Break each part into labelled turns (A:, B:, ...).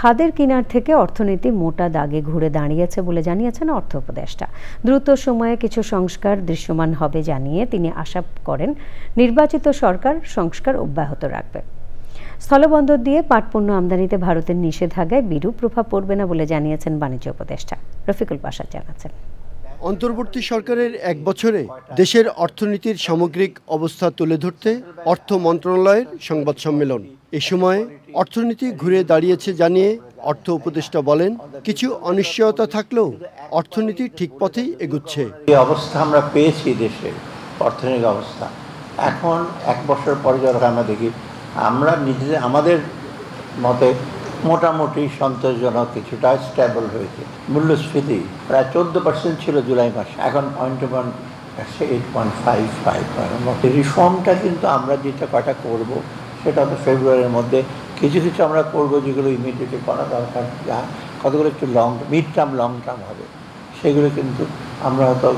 A: খাদের কিনার থেকে অর্থনীতি মোটা দাগে ঘুরে দাঁড়িয়েছে বলে জানিয়েছেন অর্থ উপদেষ্টা। দ্রুত সময়ে কিছু সংস্কার দৃশ্যমান হবে জানিয়ে তিনি আশা করেন নির্বাচিত সরকার সংস্কার অব্যাহত রাখবে। স্থলবন্দর দিয়ে পাটপণ্য আমদানিতে ভারতের নিষেধাজ্ঞায় বিরূপ প্রভাব পড়বে না বলে জানিয়েছেন বাণিজ্য উপদেষ্টা। রফিকুল বাশার জানাচ্ছেন।
B: অন্তর্বর্তী সরকারের এক বছরে দেশের অর্থনীতির সামগ্রিক অবস্থা তুলে ধরতে অর্থ মন্ত্রণালয়ের সংবাদ সম্মেলন। এ সময় অর্থনীতি ঘুরে দাঁড়িয়েছে জানিয়ে অর্থ উপদেষ্টা বলেন, কিছু অনিশ্চয়তা থাকলেও অর্থনীতি ঠিক পথেই এগুচ্ছে।
C: এই অবস্থা আমরা পেয়েছি দেশে অর্থনৈতিক অবস্থা, এখন এক বছর পরে যখন আমরা দেখি আমরা নিজেদের আমাদের মতে মোটামুটি সন্তোষজনক কিছুটা স্টেবল হয়েছে। মূল্যস্ফীতি প্রায় 14% ছিল জুলাই মাসে, এখন 8.55। রিফর্মটা কিন্তু আমরা যেটা কয়টা করব সেটা তো ফেব্রুয়ারির মধ্যে কিছু কিছু আমরা করবো যেগুলো ইমিডিয়েটলি করা দরকার, যা কতগুলো একটু মিড টার্ম লং টার্ম হবে সেগুলো কিন্তু আমরা হয়তো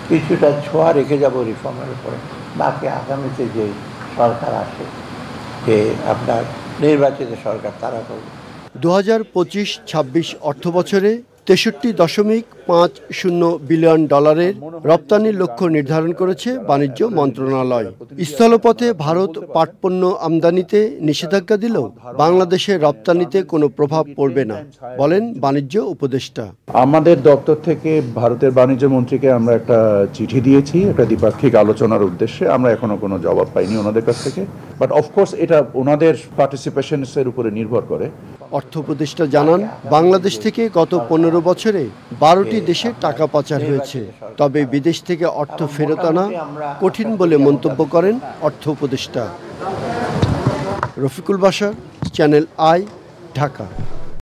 C: কিছুটা ছোঁয়া রেখে যাব রিফর্মের উপরে। বাকি আগামীতে যে সরকার আসে, যে আপনার নির্বাচিত সরকার, তারা করবে।
B: 2025-26 অর্থ বছরে 63.50 বিলিয়ন ডলারের রপ্তানির লক্ষ্য নির্ধারণ করেছে বাণিজ্য মন্ত্রণালয়। স্থলপথে ভারত পাটপণ্য আমদানিতে নিষেধাজ্ঞা দিলেও বাংলাদেশের রপ্তানিতে কোনো প্রভাব পড়বে না বলেন বাণিজ্য উপদেষ্টা।
D: আমাদের দপ্তর থেকে ভারতের বাণিজ্য মন্ত্রীকে আমরা একটা চিঠি দিয়েছি, একটা দ্বিপাক্ষিক আলোচনার উদ্দেশ্যে। আমরা এখনো কোনো জবাব পাইনি ওনাদের কাছ থেকে, বাট অফকোর্স এটা ওনাদের পার্টিসিপেশনের উপরে নির্ভর করে।
B: অর্থ উপদেষ্টা জানান, বাংলাদেশ থেকে গত 15 বছরে 12টি দেশে টাকা পাচার হয়েছে, তবে বিদেশ থেকে অর্থ ফেরত আনা কঠিন বলে মন্তব্য করেন অর্থ উপদেষ্টা। Rafiqul Bashar, channel I, Dhaka.